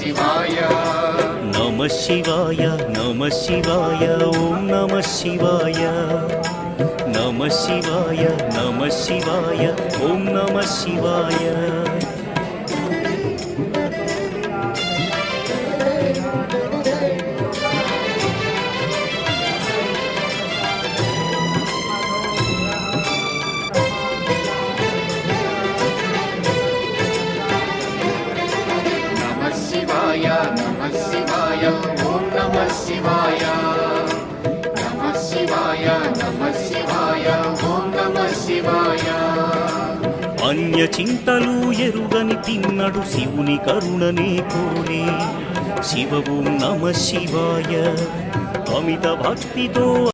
శివాయ నమః శివాయ నమః శివాయ ఓం నమః శివాయ నమః శివాయ నమః శివాయ ఓం నమః శివాయ నమః శివాయ ఓం నమః శివాయ నమః శివాయ నమః శివాయ ఓం నమః శివాయ అన్య చింతలు ఎరుగని తిన్నడు శివుని కరుణనే కోరే శివ ఓం నమః శివాయ అమిత భక్తితో